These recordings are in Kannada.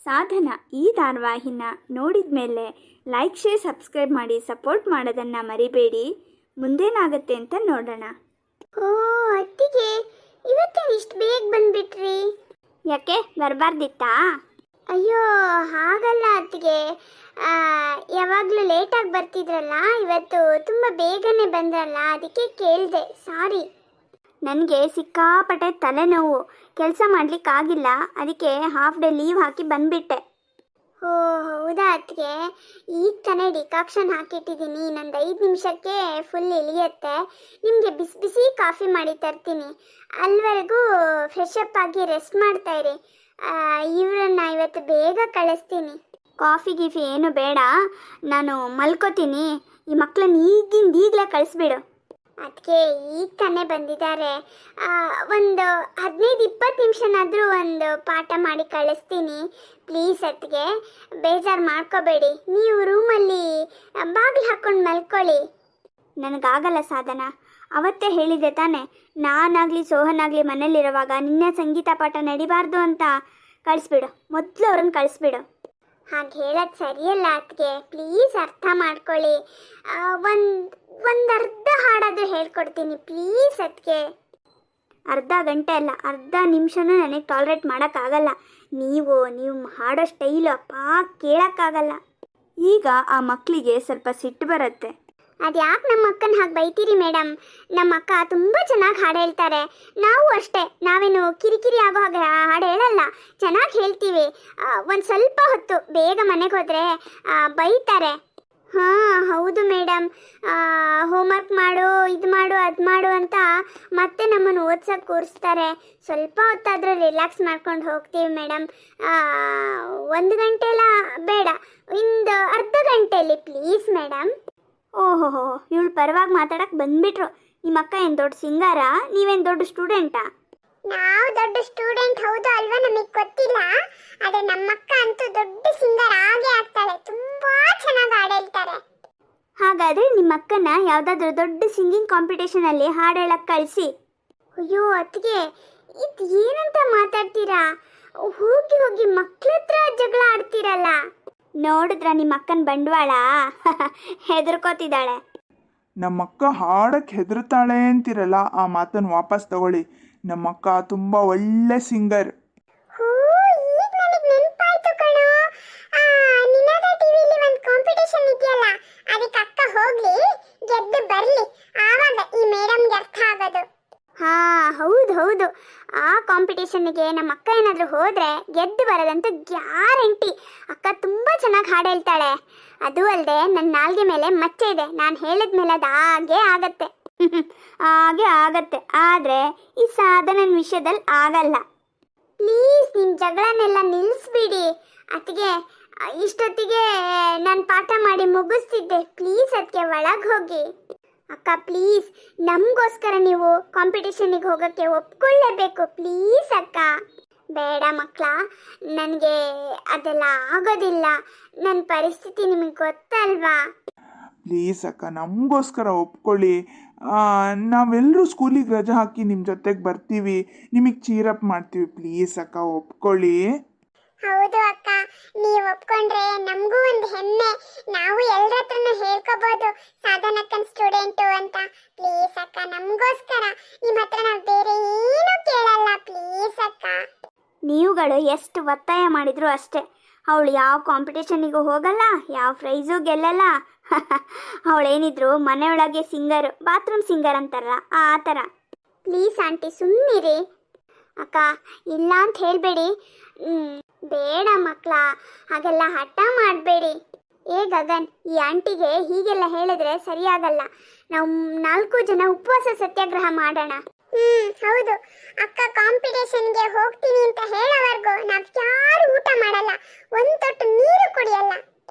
ಸಾಧನ ಈ ಧಾರಾವಾಹಿನ ನೋಡಿದ ಮೇಲೆ ಲೈಕ್ ಶೇರ್ ಸಬ್ಸ್ಕ್ರೈಬ್ ಮಾಡಿ ಸಪೋರ್ಟ್ ಮಾಡೋದನ್ನು ಮರಿಬೇಡಿ. ಮುಂದೇನಾಗುತ್ತೆ ಅಂತ ನೋಡೋಣ. ಓ ಅತ್ತಿಗೆ, ಇವತ್ತೇನು ಇಷ್ಟು ಬೇಗ ಬಂದ್ಬಿಟ್ರಿ? ಯಾಕೆ ಬರಬಾರ್ದಿತ್ತಾ? ಅಯ್ಯೋ ಹಾಗಲ್ಲ ಅತ್ತಿಗೆ, ಯಾವಾಗಲೂ ಲೇಟಾಗಿ ಬರ್ತಿದ್ರಲ್ಲ, ಇವತ್ತು ತುಂಬ ಬೇಗನೆ ಬಂದ್ರಲ್ಲ, ಅದಕ್ಕೆ ಕೇಳಿದೆ. ಸಾರಿ. ನನಗೆ ಸಿಕ್ಕಾಪಟ್ಟೆ ತಲೆನೋವು, ಕೆಲಸ ಮಾಡಲಿಕ್ಕಾಗಿಲ್ಲ, ಅದಕ್ಕೆ ಹಾಫ್ ಡೇ ಲೀವ್ ಹಾಕಿ ಬಂದುಬಿಟ್ಟೆ. ಓ ಹೌದಾ ಅತ್ತಿಗೆ, ಈಗ ತಾನೇ ಡಿಕಾಕ್ಷನ್ ಹಾಕಿಟ್ಟಿದ್ದೀನಿ, ಇನ್ನೊಂದು 5 ನಿಮಿಷಕ್ಕೆ ಫುಲ್ ಇಳಿಯುತ್ತೆ. ನಿಮಗೆ ಬಿಸಿ ಬಿಸಿ ಕಾಫಿ ಮಾಡಿ ತರ್ತೀನಿ. ಅಲ್ಲಿವರೆಗೂ ಫ್ರೆಶ್ ಅಪ್ ಆಗಿ ರೆಸ್ಟ್ ಮಾಡ್ತಾ ಇರಿ. ಇವರನ್ನ ಇವತ್ತು ಬೇಗ ಕಳಿಸ್ತೀನಿ. ಕಾಫಿ ಗೀಫಿ ಏನು ಬೇಡ, ನಾನು ಮಲ್ಕೋತೀನಿ. ಈ ಮಕ್ಕಳನ್ನ ಈಗಲೇ ಕಳಿಸ್ಬಿಡು. ಅದಕ್ಕೆ ಈಗ ತಾನೇ ಬಂದಿದ್ದಾರೆ, ಒಂದು 15-20 ನಿಮಿಷನಾದರೂ ಒಂದು ಪಾಠ ಮಾಡಿ ಕಳಿಸ್ತೀನಿ. ಪ್ಲೀಸ್ ಅತ್ತಿಗೆ, ಬೇಜಾರು ಮಾಡ್ಕೋಬೇಡಿ. ನೀವು ರೂಮಲ್ಲಿ ಬಾಗಿಲು ಹಾಕ್ಕೊಂಡು ಮಲ್ಕೊಳ್ಳಿ. ನನಗಾಗಲ್ಲ ಸಾಧನ, ಅವತ್ತೇ ಹೇಳಿದೆ ತಾನೆ, ನಾನಾಗಲಿ ಸೋಹನಾಗಲಿ ಮನೇಲಿರುವಾಗ ನಿನ್ನೆ ಸಂಗೀತ ಪಾಠ ನಡಿಬಾರ್ದು ಅಂತ. ಕಳಿಸ್ಬಿಡು, ಮೊದಲು ಅವ್ರನ್ನ ಕಳಿಸ್ಬಿಡು. ಹಾಗೆ ಹೇಳೋದು ಸರಿಯಲ್ಲ ಅತ್ತಿಗೆ, ಪ್ಲೀಸ್ ಅರ್ಥ ಮಾಡ್ಕೊಳ್ಳಿ. ಒಂದು ಅರ್ಧ ಹಾಡಾದರೂ ಹೇಳ್ಕೊಡ್ತೀನಿ, ಪ್ಲೀಸ್ ಅತ್ತಿಗೆ. ಅರ್ಧ ಗಂಟೆ ಅಲ್ಲ, ಅರ್ಧ ನಿಮಿಷನೂ ನನಗೆ ಟಾಲರೇಟ್ ಮಾಡೋಕ್ಕಾಗಲ್ಲ. ನೀವು ಹಾಡೋ ಸ್ಟೈಲು ಅಪ್ಪ ಕೇಳೋಕ್ಕಾಗಲ್ಲ. ಈಗ ಆ ಮಕ್ಕಳಿಗೆ ಸ್ವಲ್ಪ ಸಿಟ್ಟು ಬರುತ್ತೆ. ಅದು ಯಾಕೆ ನಮ್ಮ ಅಕ್ಕನ ಹಾಗೆ ಬೈತೀರಿ ಮೇಡಮ್? ನಮ್ಮ ಅಕ್ಕ ತುಂಬ ಚೆನ್ನಾಗಿ ಹಾಡು ಹೇಳ್ತಾರೆ. ನಾವು ಅಷ್ಟೇ, ನಾವೇನು ಕಿರಿಕಿರಿ ಆಗೋ ಹಾಗೆ ಹಾಡು ಹೇಳಲ್ಲ, ಚೆನ್ನಾಗಿ ಹೇಳ್ತೀವಿ. ಒಂದು ಸ್ವಲ್ಪ ಹೊತ್ತು ಬೇಗ ಮನೆಗೆ ಹೋದರೆ ಬೈತಾರೆ. ಹಾಂ ಹೌದು ಮೇಡಮ್, ಹೋಮ್ವರ್ಕ್ ಮಾಡು, ಇದು ಮಾಡು, ಅದು ಮಾಡು ಅಂತ ಮತ್ತೆ ನಮ್ಮನ್ನು ಓದ್ಸೋಕ್ಕೆ ಕೂರಿಸ್ತಾರೆ. ಸ್ವಲ್ಪ ಹೊತ್ತಾದರೂ ರಿಲ್ಯಾಕ್ಸ್ ಮಾಡ್ಕೊಂಡು ಹೋಗ್ತೀವಿ ಮೇಡಮ್. 1 ಗಂಟೆ ಎಲ್ಲ ಬೇಡ, ಒಂದು ಅರ್ಧ ಗಂಟೆಯಲ್ಲಿ ಪ್ಲೀಸ್ ಮೇಡಮ್. ಓಹೋ, ಇವಳು ಪರವಾಗಿ ಮಾತಾಡಕ್ಕೆ ಬಂದುಬಿಟ್ರು. ನಿಮ್ಮ ಅಕ್ಕ ಏನು ದೊಡ್ಡ ಸಿಂಗಾರಾ? ನೀವೇನು ದೊಡ್ಡ ಸ್ಟೂಡೆಂಟಾ? ನಾವು ದೊಡ್ಡ ಸ್ಟೂಡೆಂಟ್ ಹೌದು ಅಲ್ವಾ, ನಮಗೆ ಗೊತ್ತಿಲ್ಲ. ಆದರೆ ನಮ್ಮಕ್ಕ ಅಂತೂ ದೊಡ್ಡ ಸಿಂಗರ್ ಆಗೇ ಆಗ್ತಾಳೆ, ತುಂಬ ಚೆನ್ನಾಗಿ ಹಾಡು ಹೇಳ್ತಾರೆ. ಹಾಗಾದರೆ ನಿಮ್ಮ ಅಕ್ಕನ ಯಾವುದಾದ್ರೂ ದೊಡ್ಡ ಸಿಂಗಿಂಗ್ ಕಾಂಪಿಟೇಷನಲ್ಲಿ ಹಾಡು ಹೇಳಕ್ಕೆ ಕಳಿಸಿ. ಅಯ್ಯೋ ಅತ್ತಿಗೆ, ಇದು ಏನಂತ ಮಾತಾಡ್ತೀರಾ? ಹೋಗಿ ಹೋಗಿ ಮಕ್ಳ ಹತ್ರ ಜಗಳ ಆಡ್ತೀರಲ್ಲ. ನೋಡಿದ್ರ ನಿಮ್ಮ ಅಕ್ಕನ ಬಂಡವಾಳ? ಹೆದರ್ಕೋತಿದ್ದಾಳೆ. ನಮ್ಮಕ್ಕ ಹಾಡಕ್ಕೆ ಹೆದರ್ತಾಳೆ ಅಂತಿರಲ್ಲ, ಆ ಮಾತನ್ನು ವಾಪಸ್ ತಗೊಳ್ಳಿ. ನಮ್ಮಕ್ಕ ತುಂಬ ಒಳ್ಳೆ ಸಿಂಗರ್. ಈಗ ನನಗೆ ನೆನಪಾಯ್ತು ಕಣೋ, ನಿನಾದ ಟಿವಿಲಿ ಒಂದು ಕಾಂಪಿಟೇಷನ್ ಇದೆಯಲ್ಲ, ಅದಕ್ಕೆ ಅಕ್ಕ ಹೋಗ್ಲಿ, ಗೆದ್ದು ಬರಲಿ, ಆವಾಗ ಈ ಮೇಡಮ್ಗೆ ಅರ್ಥ ಆಗೋದು. ಹಾಂ ಹೌದು, ಆ ಕಾಂಪಿಟೇಷನ್ಗೆ ನಮ್ಮ ಅಕ್ಕ ಏನಾದರೂ ಹೋದರೆ ಗೆದ್ದು ಬರೋದಂತೂ ಗ್ಯಾರಂಟಿ. ಅಕ್ಕ ತುಂಬ ಚೆನ್ನಾಗಿ ಹಾಡು ಹೇಳ್ತಾಳೆ. ಅದು ಅಲ್ಲದೆ ನನ್ನ ನಾಲ್ಗೆ ಮೇಲೆ ಮಚ್ಚೆ ಇದೆ, ನಾನು ಹೇಳಿದ ಮೇಲೆ ಅದು ಹಾಗೆ ಆಗತ್ತೆ. ಆದರೆ ಈ ಸಾಧನನ ವಿಷಯದಲ್ಲಿ ಆಗಲ್ಲ. ಪ್ಲೀಸ್ ನಿಮ್ಮ ಜಗಳನೆಲ್ಲ ನಿಲ್ಲಿಸ್ಬಿಡಿ ಅತ್ತಿಗೆ. ಇಷ್ಟೊತ್ತಿಗೆ ನಾನು ಪಾಠ ಮಾಡಿ ಮುಗಿಸ್ತಿದ್ದೆ. ಪ್ಲೀಸ್ ಅದಕ್ಕೆ ಒಳಗೆ ಹೋಗಿ. ಅಕ್ಕ ಪ್ಲೀಸ್, ನಮಗೋಸ್ಕರ ನೀವು ಕಾಂಪಿಟೇಷನಿಗೆ ಹೋಗೋಕ್ಕೆ ಒಪ್ಕೊಳ್ಳೇಬೇಕು. ಪ್ಲೀಸ್ ಅಕ್ಕ. ಬೇಡ ಮಕ್ಕಳ, ನನಗೆ ಅದೆಲ್ಲ ಆಗೋದಿಲ್ಲ. ನನ್ನ ಪರಿಸ್ಥಿತಿ ನಿಮಗೆ ಗೊತ್ತಲ್ವಾ? ಪ್ಲೀಸ್ ಅಕ್ಕ, ನಮಗೋಸ್ಕರ ಒಪ್ಕೊಳ್ಳಿ. ನಾವೆಲ್ಲರೂ ಸ್ಕೂಲಿಗೆ ರಜೆ ಹಾಕಿ ನಿಮ್ಮ ಜೊತೆಗೆ ಬರ್ತೀವಿ, ನಿಮಗೆ ಚೀರಪ್ ಮಾಡ್ತೀವಿ. ಪ್ಲೀಸ್ ಅಕ್ಕ, ಒಪ್ಕೊಳ್ಳಿ. ಹೌದು ಅಕ್ಕ, ನೀವು ಒಪ್ಕೊಂಡ್ರೆ ನಮಗೂ ಒಂದು ಹೆಮ್ಮೆ. ನಾವು ಎಲ್ಲರ ಹತ್ರನೂ ಹೇಳ್ಕೋಬಹುದು ಸಾಧನಕ್ಕನ್ ಸ್ಟೂಡೆಂಟು ಅಂತ. ಪ್ಲೀಸ್ ಅಕ್ಕ, ನಮಗೋಸ್ಕರ ನಿಮ್ಮ ಹತ್ರ ನಾವು ಬೇರೆ ಏನೂ ಕೇಳಲ್ಲ. ಪ್ಲೀಸ್ ಅಕ್ಕ. ನೀವುಗಳು ಎಷ್ಟು ಒತ್ತಾಯ ಮಾಡಿದ್ರು ಅಷ್ಟೇ. ಅವಳು ಯಾವ ಕಾಂಪಿಟೇಷನಿಗೂ ಹೋಗಲ್ಲ, ಯಾವ ಪ್ರೈಝು ಗೆಲ್ಲಲ್ಲ. ಅವಳೇನಿದ್ರು ಮನೆಯೊಳಗೆ ಸಿಂಗರು, ಬಾತ್ರೂಮ್ ಸಿಂಗರ್ ಅಂತಾರಲ್ಲ ಆ ಥರ. ಪ್ಲೀಸ್ ಆಂಟಿ ಸುಮ್ಮನಿರಿ. ಅಕ್ಕ ಇಲ್ಲ ಅಂತ ಹೇಳಬೇಡಿ. ಬೇಡ ಮಕ್ಕಳ, ಹಾಗೆಲ್ಲ ಹಠ ಮಾಡಬೇಡಿ. ಗಗನ್, ಈ ಆಂಟಿಗೆ ಹೀಗೆಲ್ಲ ಹೇಳಿದ್ರೆ ಸರಿಯಾಗಲ್ಲ. ನಾವು 4 ಜನ ಉಪವಾಸ ಸತ್ಯಾಗ್ರಹ ಮಾಡೋಣ. ಹೌದು ಅಕ್ಕ, ಕಾಂಪಿಟೇಷನ್ಗೆ ಹೋಗ್ತೀನಿ ಅಂತ ಹೇಳೋವರೆಗೂ ನಾವು ಯಾರು ಊಟ ಮಾಡಲ್ಲ, ಒಂದು ತೊಟ್ಟು ನೀರು ಕುಡಿಯಲ್ಲ.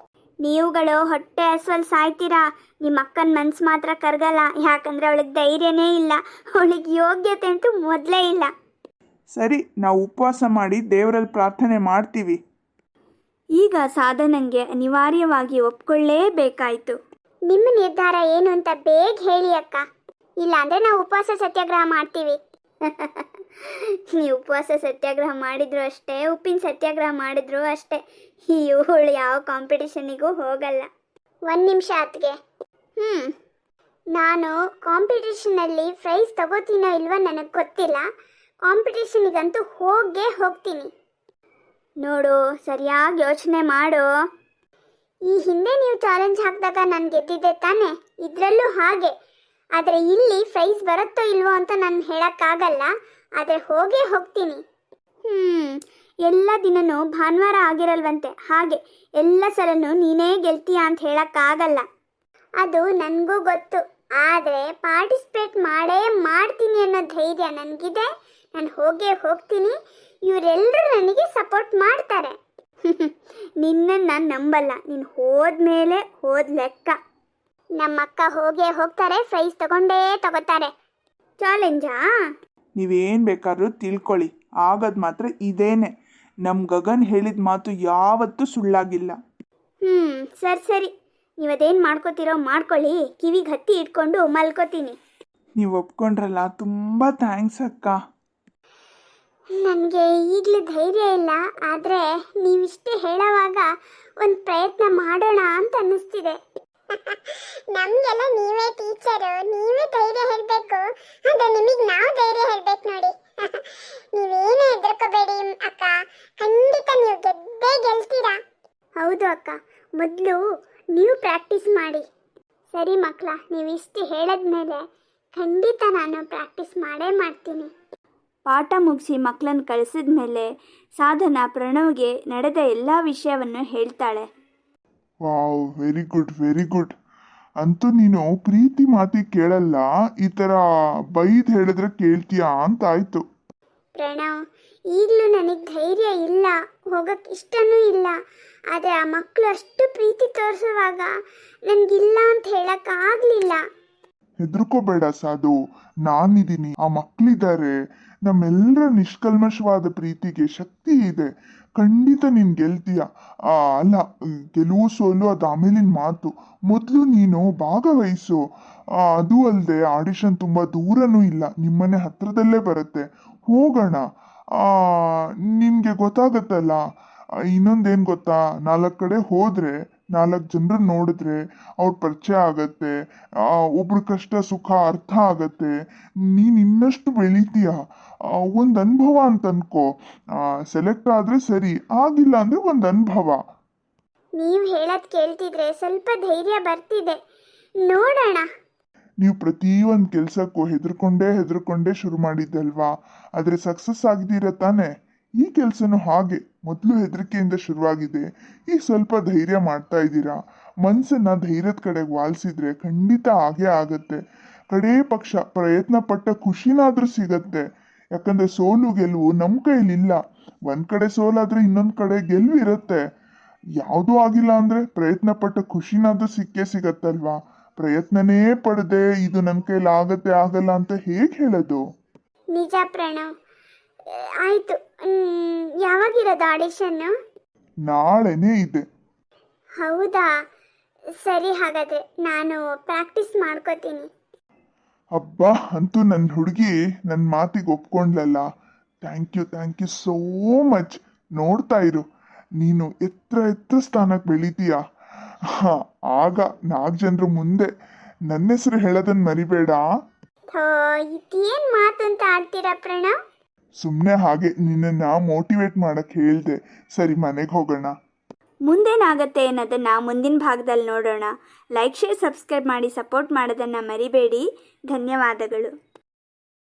ನೀವುಗಳು ಹೊಟ್ಟೆ ಹಸುವಲ್ಲಿ ಸಾಯ್ತೀರಾ. ನಿಮ್ಮ ಅಕ್ಕನ ಮನ್ಸು ಮಾತ್ರ ಕರಗಲ್ಲ, ಯಾಕಂದರೆ ಅವಳಿಗೆ ಧೈರ್ಯನೇ ಇಲ್ಲ, ಅವಳಿಗೆ ಯೋಗ್ಯತೆ ಅಂತೂ ಮೊದಲೇ ಇಲ್ಲ. ಸರಿ, ನಾವು ಉಪವಾಸ ಮಾಡಿ ದೇವರಲ್ಲಿ ಪ್ರಾರ್ಥನೆ ಮಾಡ್ತೀವಿ. ಈಗ ಸಾಧನಂಗೆ ಅನಿವಾರ್ಯವಾಗಿ ಒಪ್ಕೊಳ್ಳೇಬೇಕಾಯಿತು. ನಿಮ್ಮ ನಿರ್ಧಾರ ಏನು ಅಂತ ಬೇಗ ಹೇಳಿ ಅಕ್ಕ, ಇಲ್ಲಾಂದರೆ ನಾವು ಉಪವಾಸ ಸತ್ಯಾಗ್ರಹ ಮಾಡ್ತೀವಿ. ನೀವು ಉಪವಾಸ ಸತ್ಯಾಗ್ರಹ ಮಾಡಿದ್ರು ಅಷ್ಟೇ, ಉಪ್ಪಿನ ಸತ್ಯಾಗ್ರಹ ಮಾಡಿದ್ರು ಅಷ್ಟೇ, ಇವಳು ಯಾವ ಕಾಂಪಿಟೇಷನಿಗೂ ಹೋಗಲ್ಲ. 1 ನಿಮಿಷ ಅತ್ತಿಗೆ. ನಾನು ಕಾಂಪಿಟೇಷನಲ್ಲಿ ಪ್ರೈಸ್ ತಗೋತೀನೋ ಇಲ್ವೋ ನನಗೆ ಗೊತ್ತಿಲ್ಲ. ಕಾಂಪಿಟೇಷನಿಗಂತೂ ಹೋಗೇ ಹೋಗ್ತೀನಿ. ನೋಡು, ಸರಿಯಾಗಿ ಯೋಚನೆ ಮಾಡು. ಈ ಹಿಂದೆ ನೀವು ಚಾಲೆಂಜ್ ಹಾಕಿದಾಗ ನಾನು ಗೆದ್ದಿದ್ದೆ ತಾನೆ, ಇದರಲ್ಲೂ ಹಾಗೆ. ಆದರೆ ಇಲ್ಲಿ ಪ್ರೈಸ್ ಬರುತ್ತೋ ಇಲ್ವೋ ಅಂತ ನಾನು ಹೇಳೋಕ್ಕಾಗಲ್ಲ, ಆದರೆ ಹೋಗೇ ಹೋಗ್ತೀನಿ. ಎಲ್ಲ ದಿನನೂ ಭಾನುವಾರ ಆಗಿರಲ್ವಂತೆ, ಹಾಗೆ ಎಲ್ಲ ಸಲನೂ ನೀನೇ ಗೆಲ್ತೀಯ ಅಂತ ಹೇಳೋಕ್ಕಾಗಲ್ಲ. ಅದು ನನಗೂ ಗೊತ್ತು, ಆದರೆ ಪಾರ್ಟಿಸಿಪೇಟ್ ಮಾಡೇ ಮಾಡ್ತೀನಿ ಅನ್ನೋ ಧೈರ್ಯ ನನಗಿದೆ. ನಾನು ಹೋಗೇ ಹೋಗ್ತೀನಿ. ಇವರೆಲ್ಲರೂ ನನಗೆ ಸಪೋರ್ಟ್ ಮಾಡ್ತಾರೆ. ನಿನ್ನನ್ನು ನಾನು ನಂಬಲ್ಲ. ನೀನು ಹೋದ್ಮೇಲೆ ಹೋದ ಲೆಕ್ಕ. ನಮ್ಮಕ್ಕ ಹೋಗೇ ಹೋಗ್ತಾರೆ, ಪ್ರೈಸ್ ತಗೋತಾರೆ. ಚಾಲೆಂಜಾ? ನೀವೇನು ಬೇಕಾದ್ರೂ ತಿಳ್ಕೊಳ್ಳಿ, ಆಗೋದು ಮಾತ್ರ ಇದೇನೆ. ನಮ್ಮ ಗಗನ್ ಹೇಳಿದ ಮಾತು ಯಾವತ್ತೂ ಸುಳ್ಳಾಗಿಲ್ಲ. ಸರಿ, ನೀವದೇನು ಮಾಡ್ಕೋತೀರೋ ಮಾಡ್ಕೊಳ್ಳಿ. ಕಿವಿಗೆ ಹತ್ತಿ ಇಟ್ಕೊಂಡು ಮಲ್ಕೋತೀನಿ. ನೀವು ಒಪ್ಕೊಂಡ್ರಲ್ಲ, ತುಂಬ ಥ್ಯಾಂಕ್ಸ್ ಅಕ್ಕ. ನನಗೆ ಈಗಲೂ ಧೈರ್ಯ ಇಲ್ಲ, ಆದರೆ ನೀವಿಷ್ಟೇ ಹೇಳೋವಾಗ ಒಂದು ಪ್ರಯತ್ನ ಮಾಡೋಣ ಅಂತ ಅನ್ನಿಸ್ತಿದೆ. ನಮಗೆಲ್ಲ ನೀವೇ ಟೀಚರು, ನೀವೇ ಧೈರ್ಯ ಹೇಳಬೇಕು. ಅದು ನಿಮಗೆ ನಾವು ಧೈರ್ಯ ಹೇಳಬೇಕು ನೋಡಿ. ನೀವೇನೇ ಹೆದರ್ಕೋಬೇಡಿ ಅಕ್ಕ, ಖಂಡಿತ ನೀವು ಗೆದ್ದೇ ಗೆಲ್ತೀರಾ. ಹೌದು ಅಕ್ಕ, ಮೊದಲು ನೀವು ಪ್ರಾಕ್ಟೀಸ್ ಮಾಡಿ. ಸರಿ ಮಕ್ಕಳ, ನೀವು ಇಷ್ಟು ಹೇಳಿದ್ಮೇಲೆ ಖಂಡಿತ ನಾನು ಪ್ರಾಕ್ಟೀಸ್ ಮಾಡೇ ಮಾಡ್ತೀನಿ. ಪಾಠ ಮುಗಿಸಿ ಮಕ್ಕಳನ್ನು ಕಳಿಸಿದ ಮೇಲೆ ಸಾಧನಾ ಪ್ರಣವ್ಗೆ ನಡೆದ ಎಲ್ಲ ವಿಷಯವನ್ನು ಹೇಳ್ತಾಳೆ. Wow, very good very good. ಅಂತೂ ನೀನು ಪ್ರೀತಿ ಮಾತಿ ಕೇಳಲ್ಲ, ಈ ಥರ ಬೈದು ಹೇಳಿದ್ರೆ ಕೇಳ್ತೀಯಾ ಅಂತ ಆಯ್ತು. ಪ್ರಣವ್, ಈಗಲೂ ನನಗೆ ಧೈರ್ಯ ಇಲ್ಲ, ಹೋಗಕ್ಕೆ ಇಷ್ಟನೂ ಇಲ್ಲ. ಆದರೆ ಆ ಮಕ್ಕಳು ಅಷ್ಟು ಪ್ರೀತಿ ತೋರಿಸುವಾಗ ನನಗಿಲ್ಲ ಅಂತ ಹೇಳೋಕ್ಕಾಗಲಿಲ್ಲ. ಹೆದರ್ಕೋಬೇಡ ಸಾಧು, ನಾನಿದ್ದೀನಿ, ಆ ಮಕ್ಕಳಿದ್ದಾರೆ. ನಮ್ಮೆಲ್ಲರ ನಿಷ್ಕಲ್ಮಶವಾದ ಪ್ರೀತಿಗೆ ಶಕ್ತಿ ಇದೆ. ಖಂಡಿತ ನೀನು ಗೆಲ್ತೀಯ. ಅಲ್ಲ, ಗೆಲುವು ಸೋಲು ಅದು ಆಮೇಲಿನ ಮಾತು. ಮೊದಲು ನೀನು ಭಾಗವಹಿಸು. ಅದು ಅಲ್ಲದೆ ಆಡಿಷನ್ ತುಂಬ ದೂರನೂ ಇಲ್ಲ, ನಿಮ್ಮನೆ ಹತ್ರದಲ್ಲೇ ಬರುತ್ತೆ. ಹೋಗೋಣ. ನಿನಗೆ ಗೊತ್ತಾಗತ್ತಲ್ಲ. ಇನ್ನೊಂದೇನು ಗೊತ್ತಾ, 4 ಕಡೆ ಹೋದರೆ 4 ಜನರನ್ನ ನೋಡಿದ್ರೆ ಅವ್ರ ಪರಿಚಯ ಆಗತ್ತೆ, ಒಬ್ರ ಕಷ್ಟ ಸುಖ ಅರ್ಥ ಆಗತ್ತೆ. ನೀನು ಇನ್ನಷ್ಟು ಬೆಳಿತೀಯ. ಒಂದು ಅನುಭವ ಅಂತ ಅನ್ಕೋ. ಸೆಲೆಕ್ಟ್ ಆದರೆ ಸರಿ, ಆಗಿಲ್ಲ ಅಂದರೆ ಒಂದು ಅನುಭವ. ನೀವು ಹೇಳೋದು ಕೇಳ್ತಿದ್ರೆ ಸ್ವಲ್ಪ ಧೈರ್ಯ ಬರ್ತಿದೆ. ನೋಡೋಣ. ನೀವು ಪ್ರತಿಯೊಂದು ಕೆಲಸಕ್ಕೂ ಹೆದರ್ಕೊಂಡೇ ಶುರು ಮಾಡಿದ್ದಲ್ವಾ, ಆದರೆ ಸಕ್ಸಸ್ ಆಗಿದ್ದೀರ ತಾನೆ. ಈ ಕೆಲಸನೂ ಹಾಗೆ, ಮೊದಲು ಹೆದರಿಕೆಯಿಂದ ಶುರುವಾಗಿದೆ, ಈಗ ಸ್ವಲ್ಪ ಧೈರ್ಯ ಮಾಡ್ತಾ ಇದ್ದೀರಾ. ಮನಸ್ಸನ್ನು ಧೈರ್ಯದ ಕಡೆಗೆ ವಾಲ್ಸಿದ್ರೆ ಖಂಡಿತ ಆಗೇ ಆಗತ್ತೆ. ಕಡೇ ಪಕ್ಷ ಪ್ರಯತ್ನ ಪಟ್ಟ ಖುಷಿನಾದರೂ ಸಿಗತ್ತೆ. ಯಾಕಂದರೆ ಸೋಲು ಗೆಲುವು ನಮ್ಮ ಕೈಲಿಲ್ಲ. ಒಂದು ಕಡೆ ಸೋಲಾದರೆ ಇನ್ನೊಂದು ಕಡೆ ಗೆಲುವು ಇರುತ್ತೆ. ಯಾವುದೂ ಆಗಿಲ್ಲ ಅಂದರೆ ಪ್ರಯತ್ನ ಪಟ್ಟ ಖುಷಿನಾದರೂ ಸಿಕ್ಕೇ ಸಿಗತ್ತಲ್ವಾ. ಪ್ರಯತ್ನನೇ ಪಡದೆ ಇದು ನನ್ನ ಕೈಲಿ ಆಗಲ್ಲ ಅಂತ ಹೇಗೆ ಹೇಳೋದು? ನಿಜ ಪ್ರಣವ್. ಆಯಿತು, ಯಾವಾಗಿರೋದು ಆಡಿಷನ್ನು? ನಾಳೆನೇ ಇದೆ. ಹೌದಾ, ಸರಿ. ಹಾಗಾದರೆ ನಾನು ಪ್ರಾಕ್ಟೀಸ್ ಮಾಡ್ಕೋತೀನಿ. ಹಬ್ಬ, ಅಂತೂ ನನ್ನ ಹುಡುಗಿ ನನ್ನ ಮಾತಿಗೆ ಒಪ್ಕೊಂಡ್ಲಲ್ಲ. Thank you so much. ನೋಡ್ತಾ ಇರು, ನೀನು ಎತ್ತರ ಸ್ಥಾನಕ್ಕೆ ಬೆಳಿತೀಯ. ಆಗ 4 ಜನರ ಮುಂದೆ ನನ್ನ ಹೆಸರು ಹೇಳೋದನ್ನು ಮರಿಬೇಡ. ಇದೇನು ಮಾತು ಅಂತ ಆಡ್ತೀರಾ ಪ್ರಣವ್? ಸುಮ್ಮನೆ ಹಾಗೆ ನಿನ್ನನ್ನು ಮೋಟಿವೇಟ್ ಮಾಡಕ್ಕೆ ಹೇಳಿದೆ. ಸರಿ, ಮನೆಗೆ ಹೋಗೋಣ. ಮುಂದೇನಾಗತ್ತೆ ಅನ್ನೋದನ್ನು ಮುಂದಿನ ಭಾಗದಲ್ಲಿ ನೋಡೋಣ. ಲೈಕ್, ಶೇರ್, ಸಬ್ಸ್ಕ್ರೈಬ್ ಮಾಡಿ ಸಪೋರ್ಟ್ ಮಾಡೋದನ್ನು ಮರಿಬೇಡಿ. ಧನ್ಯವಾದಗಳು.